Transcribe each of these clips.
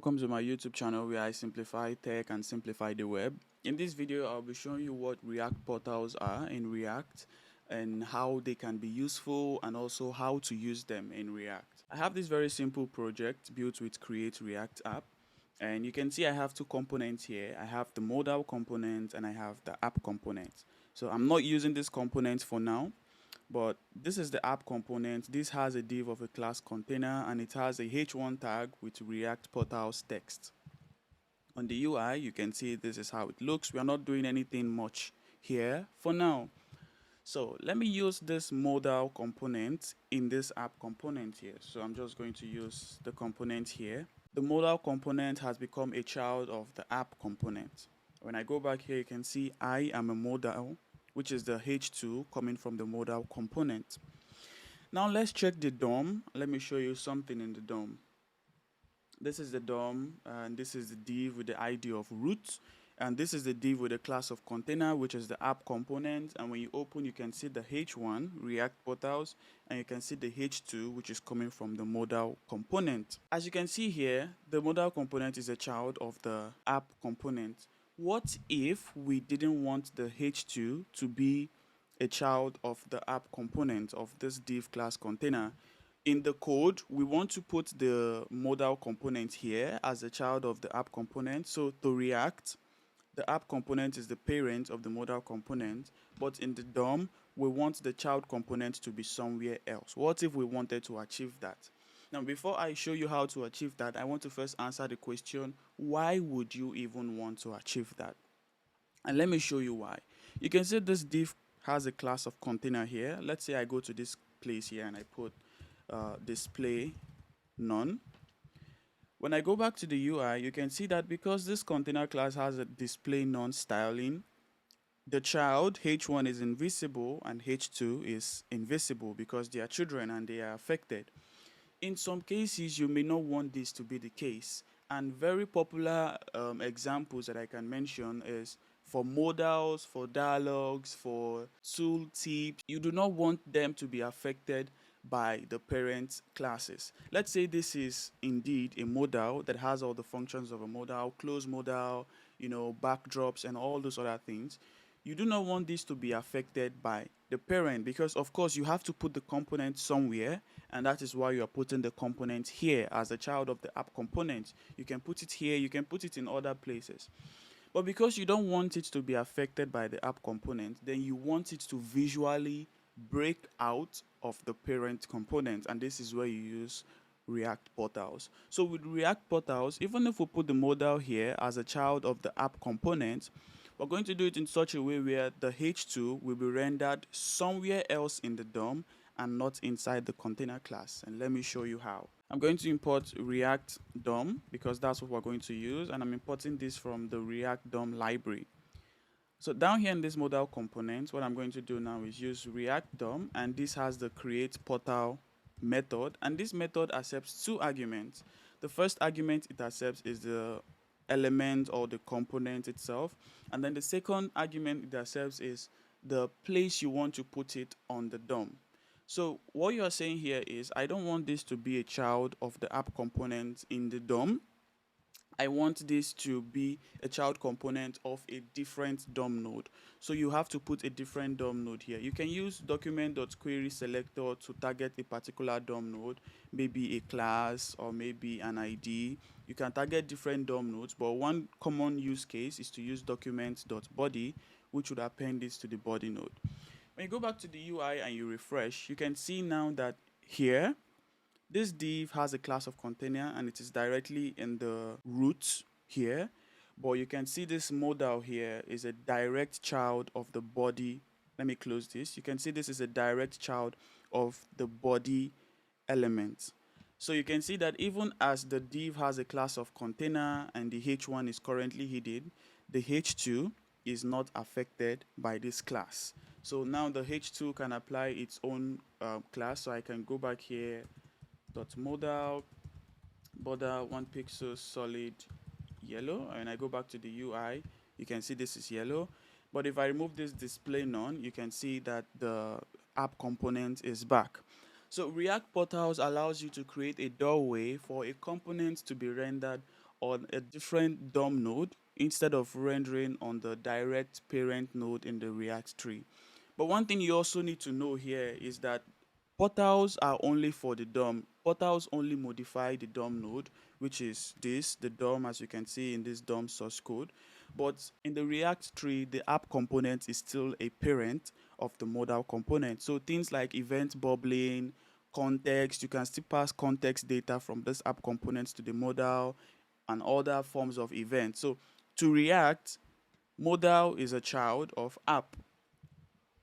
welcome to my YouTube channel where I simplify tech and simplify the web. In this video, I'll be showing you what React portals are in React and how they can be useful and also how to use them in React. I have this very simple project built with Create React app, and you can see I have two components here. I have the modal component and I have the app component. So I'm not using this component for now, but this is the app component. This has a div of a class container and it has a h1 tag with React portals text. On the UI, you can see this is how it looks. We are not doing anything much here for now. So let me use this modal component in this app component here. So I'm just going to use the component here. The modal component has become a child of the app component. When I go back here, you can see I am a modal, which is the h2 coming from the modal component. Now let's check the DOM. Let me show you something in the DOM. This is the DOM, and this is the div with the ID of root, and this is the div with the class of container, which is the app component. And when you open, you can see the h1 React portals, and you can see the h2, which is coming from the modal component. As you can see here, the modal component is a child of the app component. What if we didn't want the h2 to be a child of the app component of this div class container? In the code, we want to put the modal component here as a child of the app component. So to React, the app component is the parent of the modal component, but in the DOM, we want the child component to be somewhere else. What if we wanted to achieve that? Now, before I show you how to achieve that, I want to first answer the question, why would you even want to achieve that? And let me show you why. You can see this div has a class of container here. Let's say I go to this place here and I put display none. When I go back to the UI, you can see that because this container class has a display none styling, the child h1 is invisible and h2 is invisible because they are children and they are affected. In some cases, you may not want this to be the case, and very popular examples that I can mention is for modals, for dialogues, for tooltips. You do not want them to be affected by the parent classes. Let's say this is indeed a modal that has all the functions of a modal, close modal, backdrops and all those other things. You do not want this to be affected by the parent because of course you have to put the component somewhere, and that is why you are putting the component here as a child of the app component. You can put it here, you can put it in other places. But because you don't want it to be affected by the app component, then you want it to visually break out of the parent component, and this is where you use React portals. So with React portals, even if we put the modal here as a child of the app component, we're going to do it in such a way where the h2 will be rendered somewhere else in the DOM and not inside the container class. And let me show you how. I'm going to import React DOM because that's what we're going to use, and I'm importing this from the React DOM library. So down here in this modal component, what I'm going to do now is use React DOM, and this has the create portal method, and this method accepts two arguments. The first argument it accepts is the element or the component itself, and then the second argument it accepts is the place you want to put it on the DOM. So what you're saying here is I don't want this to be a child of the app component in the DOM. I want this to be a child component of a different DOM node. So you have to put a different DOM node here. You can use document.querySelector to target a particular DOM node, maybe a class or maybe an ID. You can target different DOM nodes, but one common use case is to use document.body, which would append this to the body node. When you go back to the UI and you refresh, you can see now that here, this div has a class of container and it is directly in the root here, but you can see this modal here is a direct child of the body. Let me close this. You can see this is a direct child of the body element. So you can see that even as the div has a class of container and the h1 is currently hidden, the h2 is not affected by this class. So now the h2 can apply its own class. So I can go back here, .modal border 1 pixel solid yellow, and I go back to the UI, you can see this is yellow. But if I remove this display none, you can see that the app component is back. So React portals allows you to create a doorway for a component to be rendered on a different DOM node instead of rendering on the direct parent node in the React tree. But one thing you also need to know here is that portals are only for the DOM. Portals only modify the DOM node, which is this, the DOM, as you can see in this DOM source code. But in the React tree, the app component is still a parent of the modal component. So things like event bubbling, context, you can still pass context data from this app components to the modal and other forms of events. So to React, modal is a child of app,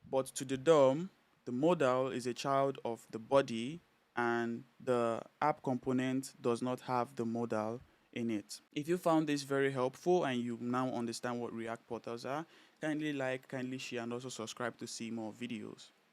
but to the DOM, the modal is a child of the body, and the app component does not have the modal in it. If you found this very helpful and you now understand what React portals are, kindly like, kindly share, and also subscribe to see more videos.